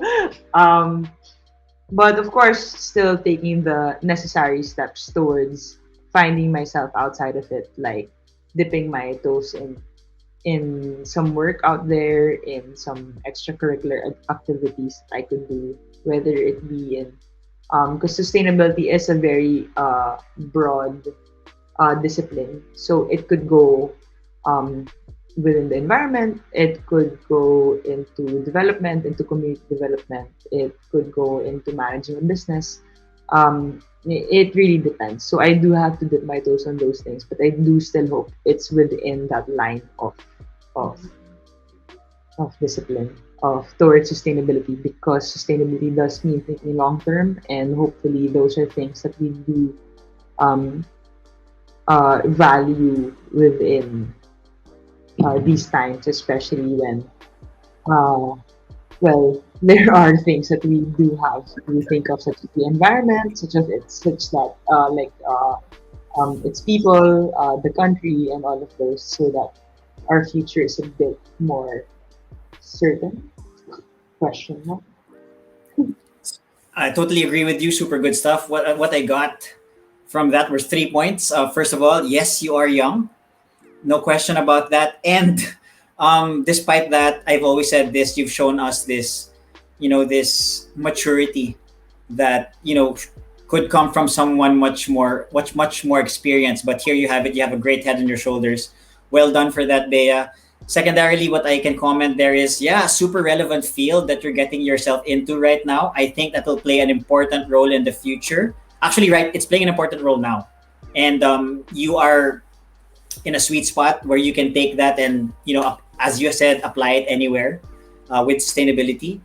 But of course, still taking the necessary steps towards finding myself outside of it, like dipping my toes in some work out there, in some extracurricular activities that I could do, whether it be in because sustainability is a very broad discipline. So it could go um, within the environment, it could go into development, into community development, it could go into managing a business. It really depends. So I do have to dip my toes on those things, but I do still hope it's within that line of discipline of towards sustainability, because sustainability does mean thinking long term, and hopefully those are things that we do um, value within these times, especially when uh, well, there are things that we do have to think of, such as the environment, such that its people, the country, and all of those, so that our future is a bit more certain. Question mark. I totally agree with you. Super good stuff. What I got from that were 3 points. First of all, yes, you are young, no question about that. And despite that, I've always said this. You've shown us this, this maturity that could come from someone much more experienced. But here you have it. You have a great head on your shoulders. Well done for that, Bea. Secondarily, what I can comment there is, yeah, super relevant field that you're getting yourself into right now. I think that will play an important role in the future. Actually, right, it's playing an important role now, and you are in a sweet spot where you can take that and as you said, apply it anywhere with sustainability.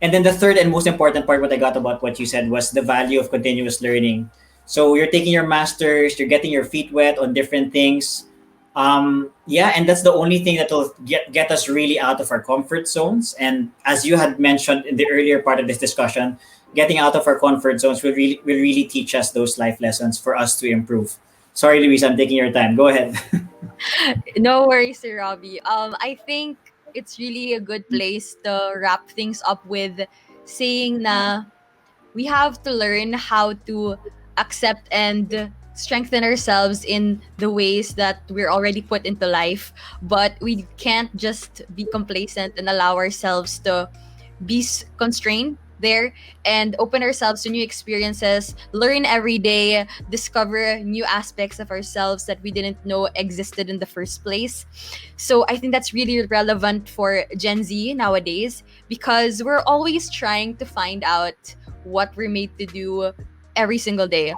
And then the third and most important part, what I got about what you said, was the value of continuous learning. So you're taking your masters, you're getting your feet wet on different things. Yeah, and that's the only thing that will get us really out of our comfort zones. And as you had mentioned in the earlier part of this discussion, getting out of our comfort zones will really teach us those life lessons for us to improve. Sorry, Luis, I'm taking your time. Go ahead. No worries, Sir Robbie. I think it's really a good place to wrap things up with saying na we have to learn how to accept and strengthen ourselves in the ways that we're already put into life. But we can't just be complacent and allow ourselves to be constrained there, and open ourselves to new experiences, learn every day, discover new aspects of ourselves that we didn't know existed in the first place. So I think that's really relevant for Gen Z nowadays, because we're always trying to find out what we're made to do every single day.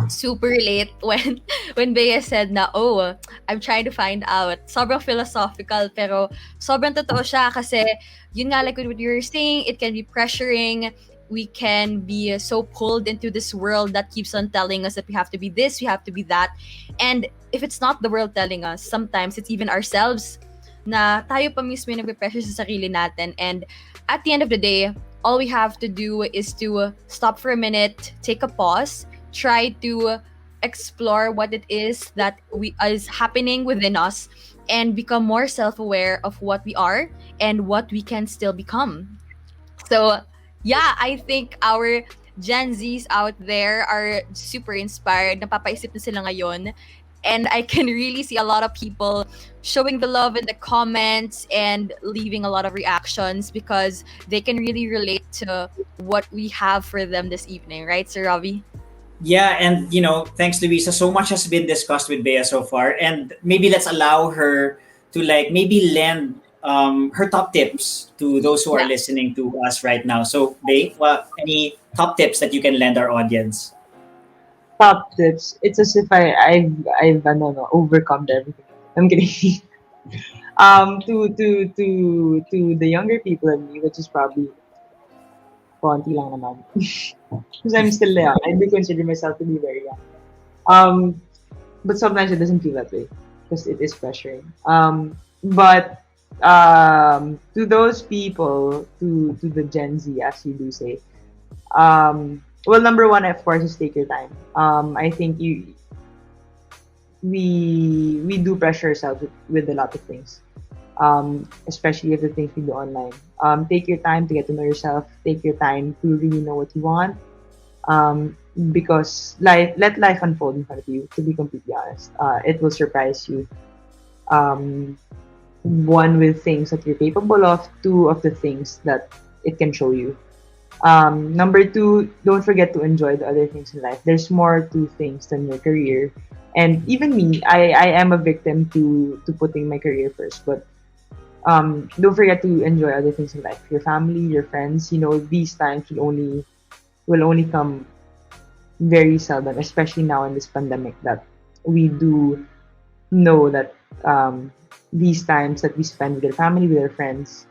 Super late when Bea said na, oh, I'm trying to find out. Sobrang philosophical, pero sobrang totoo siya, kasi yun nga, like what you were saying, it can be pressuring. We can be so pulled into this world that keeps on telling us that we have to be this, we have to be that. And if it's not the world telling us, sometimes it's even ourselves na tayo pa mismo yung nagpe-pressure sa sarili natin. And at the end of the day, all we have to do is to stop for a minute, take a pause, try to explore what it is that is happening within us, and become more self-aware of what we are and what we can still become. So yeah, I think our Gen Zs out there are super inspired. Napapaisip na sila ngayon. And I can really see a lot of people showing the love in the comments and leaving a lot of reactions, because they can really relate to what we have for them this evening, right, Sir Ravi? Yeah, and thanks, Luisa. So much has been discussed with Bea so far, and maybe let's allow her to maybe lend her top tips to those who are Yeah. listening to us right now. So, Bea, any top tips that you can lend our audience? Top tips. It's as if I've I don't know, overcome everything. I'm kidding. To the younger people in me, which is probably konti lang naman. Because I'm still young. I do consider myself to be very young. Um, but sometimes it doesn't feel that way because it is pressuring. But to those people, to the Gen Z, as you do say, well, number one, of course, is take your time. I think we do pressure ourselves with a lot of things, especially with the things we do online. Take your time to get to know yourself. Take your time to really know what you want. Because let life unfold in front of you. To be completely honest, it will surprise you. Um, one, with things that you're capable of, two, of the things that it can show you. Number two, don't forget to enjoy the other things in life. There's more to things than your career. And even me, I am a victim to putting my career first. But don't forget to enjoy other things in life. Your family, your friends. These times will only come very seldom, especially now in this pandemic. That we do know that these times that we spend with our family, with our friends,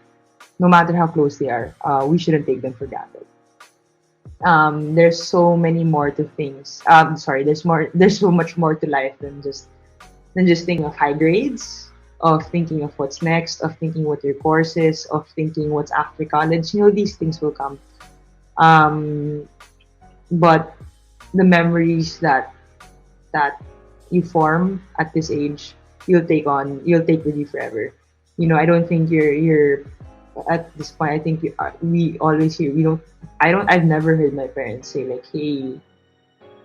no matter how close they are, we shouldn't take them for granted. There's so many more to things. Sorry, There's so much more to life than just thinking of high grades, of thinking of what's next, of thinking what your course is, of thinking what's after college. These things will come. Um, but the memories that you form at this age, you'll take with you forever. I don't think you're at this point. I think we always hear, I've never heard my parents say like, hey,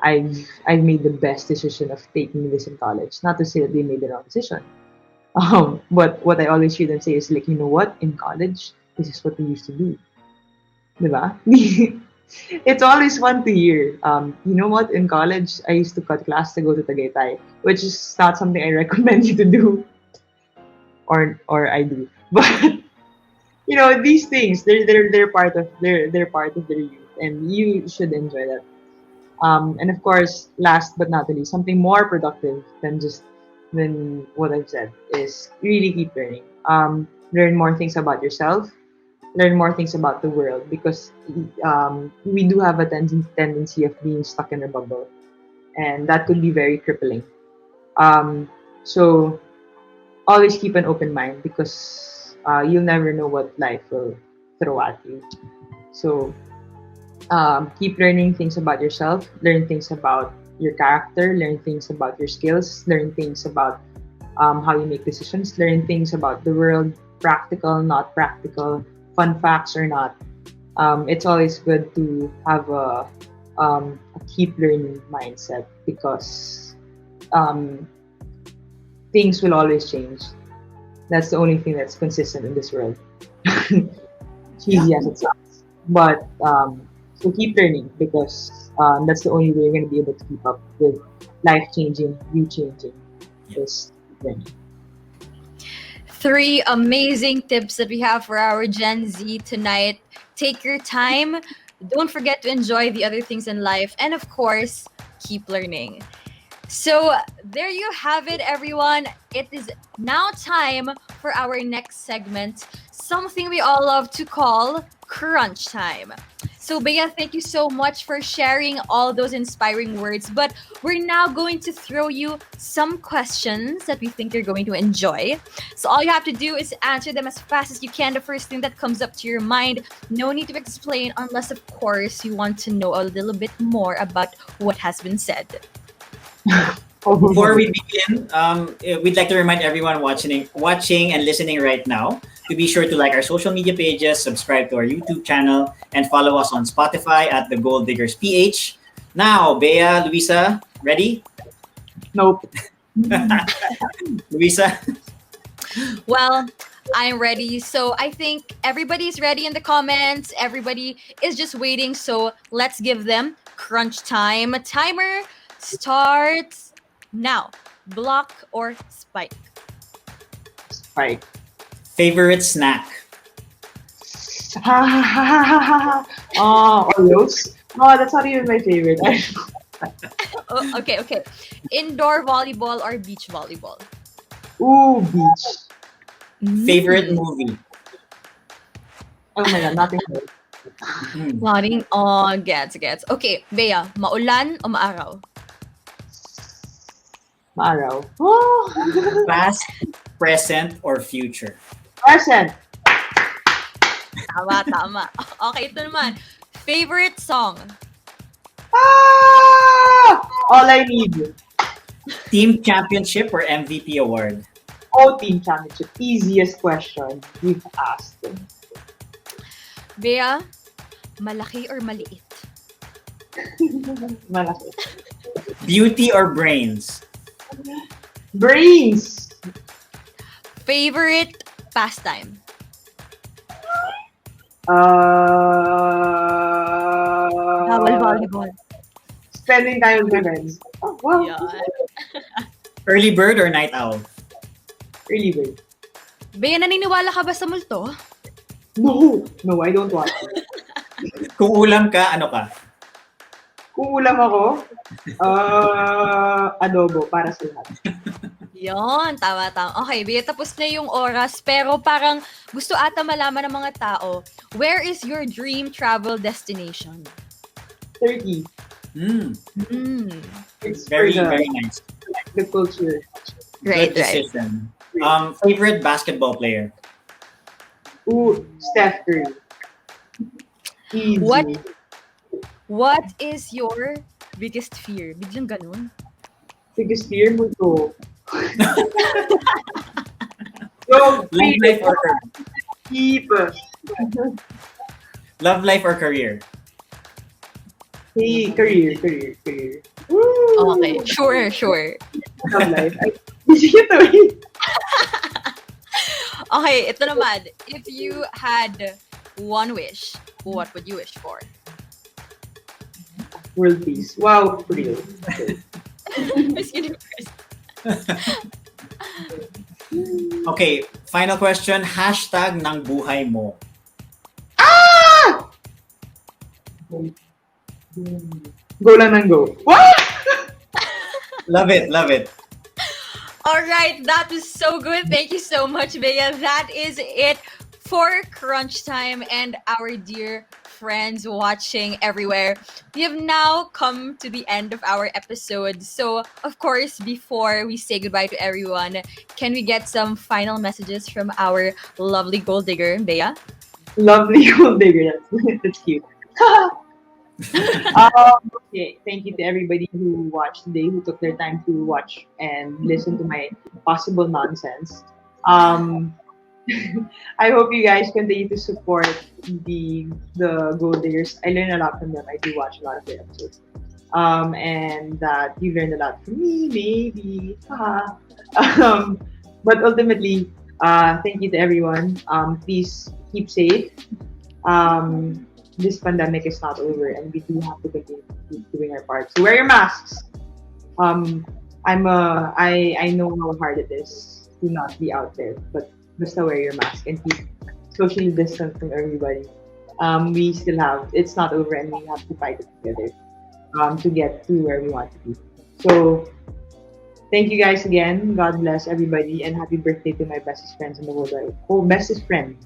I've made the best decision of taking this in college. Not to say that they made the wrong decision. But what I always hear them say is like, you know what, in college, this is what we used to do. Diba? It's always fun to hear. You know what? In college, I used to cut class to go to Tagaytay, which is not something I recommend you to do, or I do. But these things, they're part of their youth, and you should enjoy that. And of course, last but not least, something more productive than what I've said is really keep learning. Learn more things about yourself, learn more things about the world, because we do have a tendency of being stuck in a bubble, and that could be very crippling. So always keep an open mind, because you'll never know what life will throw at you. So keep learning things about yourself, learn things about your character, learn things about your skills, learn things about how you make decisions, learn things about the world, practical, not practical, fun facts or not. It's always good to have a keep learning mindset, because things will always change. That's the only thing that's consistent in this world. Cheesy as it sounds. But so keep learning, because that's the only way you're going to be able to keep up with life changing, you changing. Just keep learning. 3 amazing tips that we have for our Gen Z tonight. Take your time. Don't forget to enjoy the other things in life. And of course, keep learning. So there you have it, everyone. It is now time for our next segment, something we all love to call Crunch Time. So Bea, thank you so much for sharing all those inspiring words. But we're now going to throw you some questions that we think you're going to enjoy. So all you have to do is answer them as fast as you can. The first thing that comes up to your mind. No need to explain, unless of course you want to know a little bit more about what has been said. Before we begin, we'd like to remind everyone watching and listening right now to be sure to like our social media pages, subscribe to our YouTube channel, and follow us on Spotify at the Gold Diggers PH. Now, Bea, Luisa, ready? Nope. Luisa? Well, I'm ready. So I think everybody's ready in the comments. Everybody is just waiting. So let's give them crunch time. A timer starts now. Block or spike? Spike. Favorite snack? Oreos. Oh, that's not even my favorite. Oh, okay. Indoor volleyball or beach volleyball? Ooh, beach. Favorite movie? Oh my god, nothing. Nodding. Oh, gets. Okay, Bea, maulan o maaraw? Maaraw. Oh. Past, present, or future? Present. Tama. Okay, ito naman. Favorite song? All I Need. Team championship or MVP award? Oh, team championship. Easiest question we've asked. Bea, malaki or maliit? Malaki. Beauty or brains? Brains. Favorite pastime? Volleyball. Spending time with my friends. Oh, wow. Yeah. Early bird or night owl? Really good. Bea, naniniwala ka ba sa multo? No, I don't want it. Kung ulam ka, ano ka? Kung ulam ako, adobo para sa lahat. Yon, tama. Okay, Bea, tapos na yung oras, pero parang gusto ata malaman ng mga tao, where is your dream travel destination? Turkey. It's Very, for very nice. the culture. Right. Good decision. Favorite basketball player? Ooh, Steph Curry. Easy. What is your biggest fear? Biglang ganun. Biggest fear mo to. So, Love life or career? keep. Love life or career? Hey, career. Woo! Okay, sure. Love life. Sige to eh. Okay, ito naman. If you had one wish, what would you wish for? World peace. Wow, real. Miss Universe. Okay, final question. Hashtag ng buhay mo. Go lang ng go. What? Love it. All right, that was so good. Thank you so much, Bea. That is it for Crunch Time and our dear friends watching everywhere. We have now come to the end of our episode. So, of course, before we say goodbye to everyone, can we get some final messages from our lovely gold digger, Bea? Lovely gold digger. That's cute. Okay, thank you to everybody who watched today, who took their time to watch and listen to my possible nonsense. I hope you guys continue to support the Gold Diggers. I learn a lot from them. I do watch a lot of their episodes. And that you learned a lot from me, maybe. But ultimately, thank you to everyone. Please keep safe. This pandemic is not over, and we do have to continue doing our part. So wear your masks. I know how hard it is to not be out there, but just wear your mask and keep socially distant from everybody. We still have, it's not over, and we have to fight it together to get to where we want to be. So thank you guys again. God bless everybody, and happy birthday to my bestest friends in the world. Bestest friend,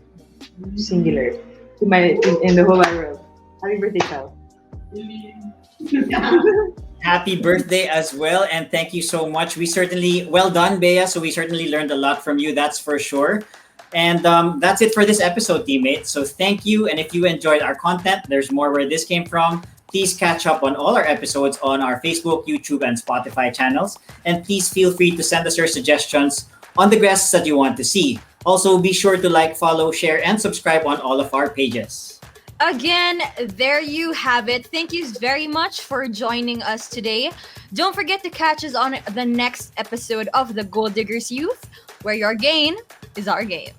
singular, to my in the whole wide world. Happy birthday, Sal. Happy birthday as well, and thank you so much. Well done, Bea. So we certainly learned a lot from you, that's for sure. And that's it for this episode, teammates. So thank you, and if you enjoyed our content, there's more where this came from. Please catch up on all our episodes on our Facebook, YouTube, and Spotify channels. And please feel free to send us your suggestions on the guests that you want to see. Also, be sure to like, follow, share, and subscribe on all of our pages. Again, there you have it. Thank you very much for joining us today. Don't forget to catch us on the next episode of the Gold Diggers Youth, where your gain is our game.